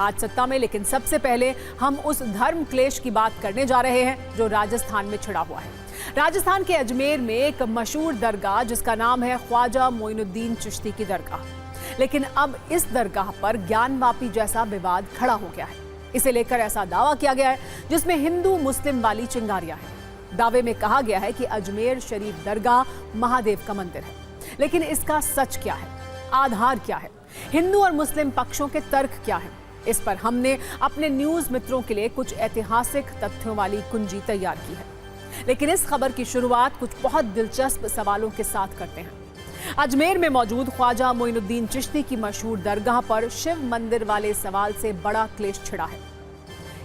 आज सत्ता में, लेकिन सबसे पहले हम उस धर्म क्लेश की बात करने जा रहे हैं जो राजस्थान में छिड़ा हुआ है। राजस्थान के अजमेर में एक मशहूर दरगाह जिसका नाम है ख्वाजा मोइनुद्दीन चिश्ती की दरगाह, लेकिन अब इस दरगाह पर ज्ञानवापी जैसा विवाद खड़ा हो गया है। इसे लेकर ऐसा दावा किया गया है जिसमें हिंदू मुस्लिम वाली चिंगारियां हैं। दावे में कहा गया है कि अजमेर शरीफ दरगाह महादेव का मंदिर है, लेकिन इसका सच क्या है, आधार क्या है, हिंदू और मुस्लिम पक्षों के तर्क क्या है, इस पर हमने अपने न्यूज मित्रों के लिए कुछ ऐतिहासिक तथ्यों वाली कुंजी तैयार की है। लेकिन इस खबर की शुरुआत कुछ बहुत दिलचस्प सवालों के साथ करते हैं। अजमेर में मौजूद ख्वाजा मोइनुद्दीन चिश्ती की मशहूर दरगाह पर शिव मंदिर वाले सवाल से बड़ा क्लेश छिड़ा है।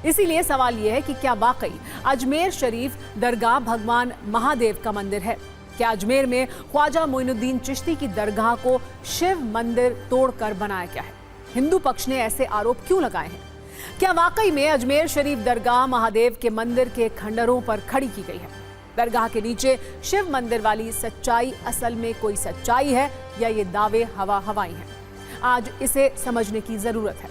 इसीलिए सवाल यह है कि क्या वाकई अजमेर शरीफ दरगाह भगवान महादेव का मंदिर है? क्या अजमेर में ख्वाजा मोइनुद्दीन चिश्ती की दरगाह को शिव मंदिर तोड़कर बनाया गया है? हिंदू पक्ष ने ऐसे आरोप क्यों लगाए हैं? क्या वाकई में अजमेर शरीफ दरगाह महादेव के मंदिर के खंडरों पर खड़ी की गई है? दरगाह के नीचे शिव मंदिर वाली सच्चाई असल में कोई सच्चाई है या ये दावे हवाई हैं? आज इसे समझने की जरूरत है।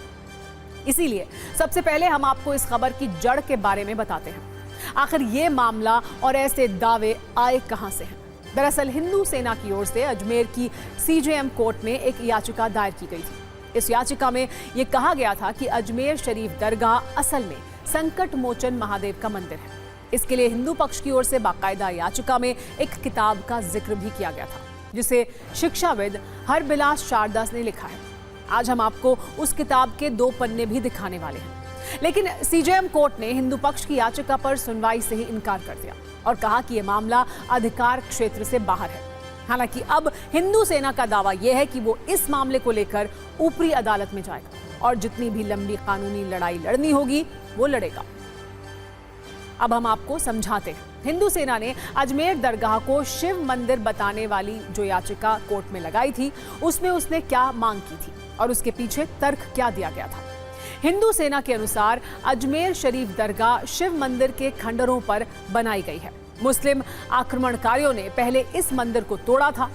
इसीलिए सबसे पहले हम आपको इस खबर की जड़ के बारे में बताते हैं। आखिर ये मामला और ऐसे दावे आए कहां से हैं? दरअसल हिंदू सेना की ओर से अजमेर की सीजेएम कोर्ट में एक याचिका दायर की गई थी। इस याचिका में यह कहा गया था कि अजमेर शरीफ दरगाह असल में संकट मोचन महादेव का मंदिर है। इसके लिए हिंदू पक्ष की ओर से बाकायदा याचिका में एक किताब का जिक्र भी किया गया था जिसे शिक्षाविद हरबिलास शारदास ने लिखा है। आज हम आपको उस किताब के 2 पन्ने भी दिखाने वाले हैं। लेकिन सीजेएम कोर्ट ने हिंदू पक्ष की याचिका पर सुनवाई से ही इनकार कर दिया और कहा कि यह मामला अधिकार क्षेत्र से बाहर है। हालांकि अब हिंदू सेना का दावा यह है कि वो इस मामले को लेकर ऊपरी अदालत में जाएगा और जितनी भी लंबी कानूनी लड़ाई लड़नी होगी वो लड़ेगा। अब हम आपको समझाते हैं। हिंदू सेना ने अजमेर दरगाह को शिव मंदिर बताने वाली जो याचिका कोर्ट में लगाई थी उसमें उसने क्या मांग की थी और उसके पीछे तर्क क्या दिया गया था। हिंदू सेना के अनुसार अजमेर शरीफ दरगाह शिव मंदिर के खंडरों पर बनाई गई है। मुस्लिम आक्रमणकारियों ने पहले इस मंदिर को तोड़ा था,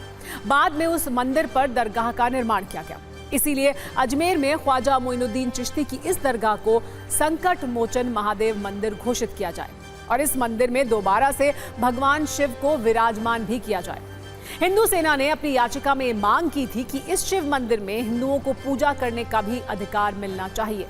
बाद में उस मंदिर पर दरगाह का निर्माण किया गया। इसीलिए अजमेर में ख्वाजा मोइनुद्दीन चिश्ती की इस दरगाह को संकट मोचन महादेव मंदिर घोषित किया जाए और इस मंदिर में दोबारा से भगवान शिव को विराजमान भी किया जाए। हिंदू सेना ने अपनी याचिका में मांग की थी कि इस शिव मंदिर में हिंदुओं को पूजा करने का भी अधिकार मिलना चाहिए।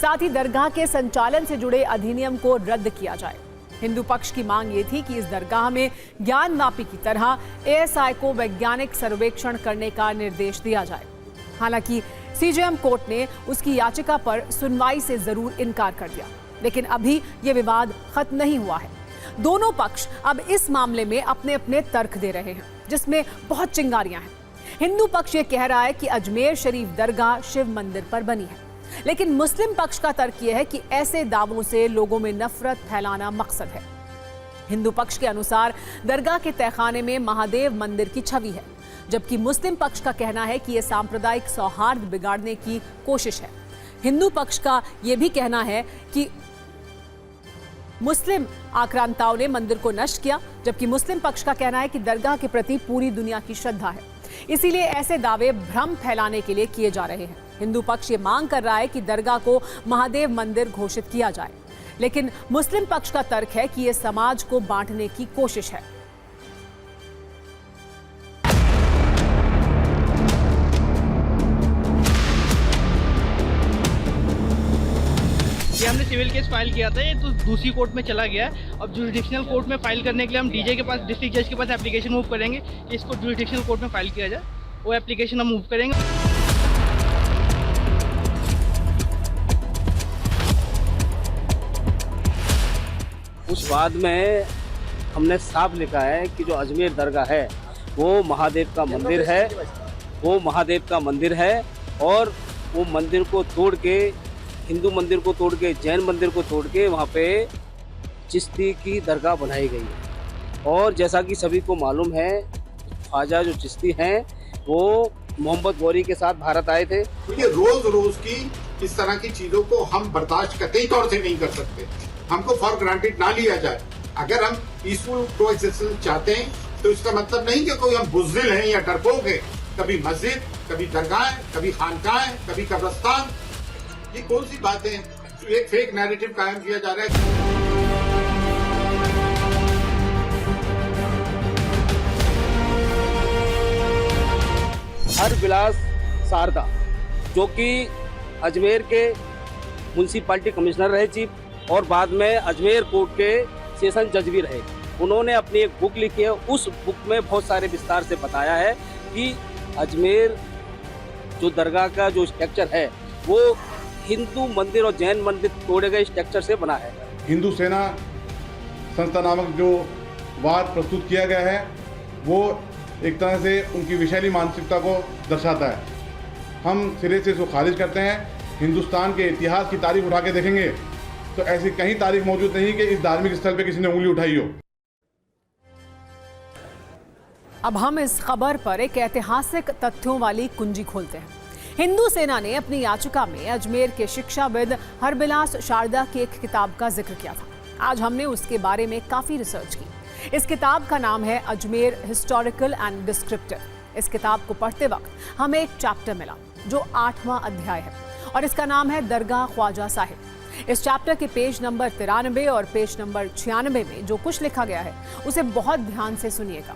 साथ ही दरगाह के संचालन से जुड़े अधिनियम को रद्द किया जाए। हिंदू पक्ष की मांग ये थी कि इस दरगाह में ज्ञानवापी की तरह एएसआई को वैज्ञानिक सर्वेक्षण करने का निर्देश दिया जाए। हालांकि सीजेएम कोर्ट ने उसकी याचिका पर सुनवाई से जरूर इनकार कर दिया, लेकिन अभी यह विवाद खत्म नहीं हुआ है। दोनों पक्ष अब इस मामले में अपने अपने तर्क दे रहे हैं जिसमें बहुत चिंगारियां हैं। हिंदू पक्ष ये कह रहा है कि अजमेर शरीफ दरगाह शिव मंदिर पर बनी है, लेकिन मुस्लिम पक्ष का तर्क यह है कि ऐसे दावों से लोगों में नफरत फैलाना मकसद है। हिंदू पक्ष के अनुसार दरगाह के तहखाने में महादेव मंदिर की छवि है, जबकि मुस्लिम पक्ष का कहना है कि यह सांप्रदायिक सौहार्द बिगाड़ने की कोशिश है। हिंदू पक्ष का यह भी कहना है कि मुस्लिम आक्रांताओं ने मंदिर को नष्ट किया, जबकि मुस्लिम पक्ष का कहना है कि दरगाह के प्रति पूरी दुनिया की श्रद्धा है। इसीलिए ऐसे दावे भ्रम फैलाने के लिए किए जा रहे हैं। हिंदू पक्ष ये मांग कर रहा है कि दरगाह को महादेव मंदिर घोषित किया जाए, लेकिन मुस्लिम पक्ष का तर्क है कि यह समाज को बांटने की कोशिश है। ये हमने सिविल केस फाइल किया था, ये तो दूसरी कोर्ट में चला गया। अब जुरिडिक्शनल कोर्ट में फाइल करने के लिए हम डीजे के पास, डिस्ट्रिक्ट जज के पास एप्लीकेशन मूव करेंगे कि इसको जुरिडिक्शनल कोर्ट में फाइल किया जाए। वो एप्लीकेशन हम मूव करेंगे। उस बाद में हमने साफ लिखा है कि जो अजमेर दरगाह है वो महादेव का मंदिर है, वो महादेव का मंदिर है और वो मंदिर को तोड़ के, हिंदू मंदिर को तोड़ के, जैन मंदिर को तोड़ के वहाँ पे चिश्ती की दरगाह बनाई गई है। और जैसा कि सभी को मालूम है, ख्वाजा जो चिश्ती हैं वो मोहम्मद गौरी के साथ भारत आए थे। ये रोज रोज की इस तरह की चीजों को हम बर्दाश्त कतई तौर से नहीं कर सकते। हमको फॉर ग्रांटेड ना लिया जाए। अगर हम पीसफुल कोएग्जिस्टेंस चाहते हैं तो इसका मतलब नहीं कि कोई हम बुज़दिल हैं या डरपोक हैं। कभी मस्जिद, कभी दरगाह, कभी खानकाह, कभी कब्रिस्तान, ये कौन सी बातें हैं? एक फेक नैरेटिव कायम किया जा रहा है। हरबिलास शारदा, जो कि अजमेर के म्यूनसिपालिटी कमिश्नर रहे चीफ और बाद में अजमेर कोर्ट के सेशन जज भी रहे, उन्होंने अपनी एक बुक लिखी है। उस बुक में बहुत सारे विस्तार से बताया है कि अजमेर जो दरगाह का जो स्ट्रक्चर है वो हिंदू मंदिर और जैन मंदिर तोड़े गए स्ट्रक्चर से बना है। हिंदू सेना संस्था नामक जो वाद प्रस्तुत किया गया है वो एक तरह से उनकी विषैली मानसिकता को दर्शाता है। हम सिरे से इसको खारिज करते हैं। हिंदुस्तान के इतिहास की तारीख उठा के देखेंगे तो ऐसी कहीं तारीख मौजूद नहीं कि इस धार्मिक स्थल पे किसी ने उंगली उठाई हो। अब हम इस खबर पर एक ऐतिहासिक तथ्यों वाली कुंजी खोलते हैं। हिंदू सेना ने अपनी याचिका में अजमेर के शिक्षाविद हरबिलास शारदा की एक किताब का जिक्र किया था। आज हमने उसके बारे में काफी रिसर्च की। इस किताब का नाम है अजमेर हिस्टोरिकल एंड डिस्क्रिप्टिव। इस किताब को पढ़ते वक्त हमें एक चैप्टर मिला जो 8वां अध्याय है और इसका नाम है दरगाह ख्वाजा साहिब। इस चैप्टर के पेज नंबर 93 और पेज नंबर 96 में जो कुछ लिखा गया है उसे बहुत ध्यान से सुनिएगा।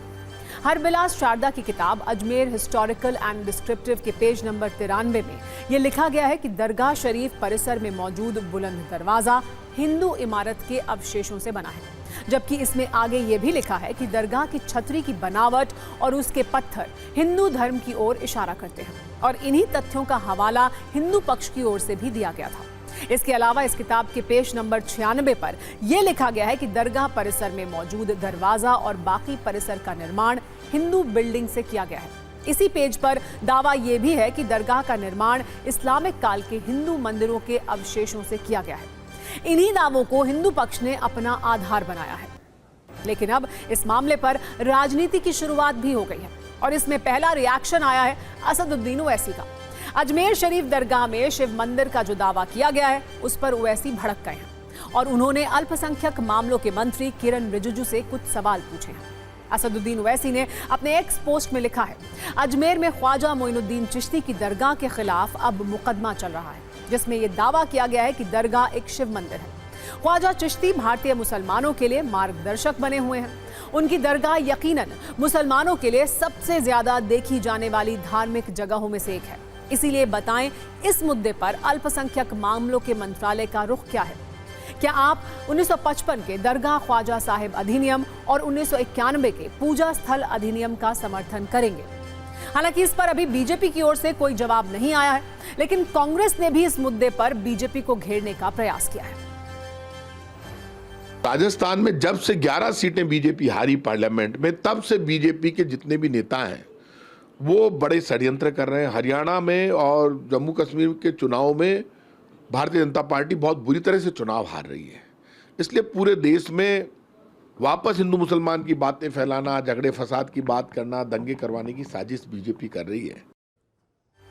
हरबिलास शारदा की किताब अजमेर हिस्टोरिकल एंड डिस्क्रिप्टिव के पेज नंबर 93 में यह लिखा गया है कि दरगाह शरीफ परिसर में मौजूद बुलंद दरवाजा हिंदू इमारत के अवशेषों से बना है, जबकि इसमें आगे ये भी लिखा है कि दरगाह की छतरी की बनावट और उसके पत्थर हिंदू धर्म की ओर इशारा करते हैं और इन्हीं तथ्यों का हवाला हिंदू पक्ष की ओर से भी दिया गया था। इसके अलावा इस किताब के पेज नंबर 96 पर यह लिखा गया है कि दरगाह परिसर में मौजूद दरवाजा और बाकी परिसर का निर्माण हिंदू बिल्डिंग से किया गया है। इसी पेज पर दावा यह भी है कि दरगाह का निर्माण इस्लामिक काल के हिंदू मंदिरों के अवशेषों से किया गया है। इन्हीं दावों को हिंदू पक्ष ने अपना आधार बनाया है। लेकिन अब इस मामले पर राजनीति की शुरुआत भी हो गई है और इसमें पहला रिएक्शन आया है असदुद्दीन ओवैसी का। अजमेर शरीफ दरगाह में शिव मंदिर का जो दावा किया गया है उस पर ओवैसी भड़क गए हैं और उन्होंने अल्पसंख्यक मामलों के मंत्री किरण रिजिजू से कुछ सवाल पूछे हैं। असदुद्दीन ओवैसी ने अपने एक्स पोस्ट में लिखा है, अजमेर में ख्वाजा मोइनुद्दीन चिश्ती की दरगाह के खिलाफ अब मुकदमा चल रहा है जिसमें यह दावा किया गया है कि दरगाह एक शिव मंदिर है। ख्वाजा चिश्ती भारतीय मुसलमानों के लिए मार्गदर्शक बने हुए हैं। उनकी दरगाह यकीनन मुसलमानों के लिए सबसे ज्यादा देखी जाने वाली धार्मिक जगहों में से एक है। इसीलिए बताएं, इस मुद्दे पर अल्पसंख्यक मामलों के मंत्रालय का रुख क्या है? क्या आप 1955 के दरगाह ख्वाजा साहिब अधिनियम और 1991 के पूजा स्थल अधिनियम का समर्थन करेंगे? हालांकि इस पर अभी बीजेपी की ओर से कोई जवाब नहीं आया है, लेकिन कांग्रेस ने भी इस मुद्दे पर बीजेपी को घेरने का प्रयास किया है। राजस्थान में जब से 11 सीटें बीजेपी हारी पार्लियामेंट में, तब से बीजेपी के जितने भी नेता हैं वो बड़े षड्यंत्र कर रहे हैं। हरियाणा में और जम्मू कश्मीर के चुनाव में भारतीय जनता पार्टी बहुत बुरी तरह से चुनाव हार रही है। इसलिए पूरे देश में वापस हिंदू मुसलमान की बातें फैलाना, झगड़े फसाद की बात करना, दंगे करवाने की साजिश बीजेपी कर रही है।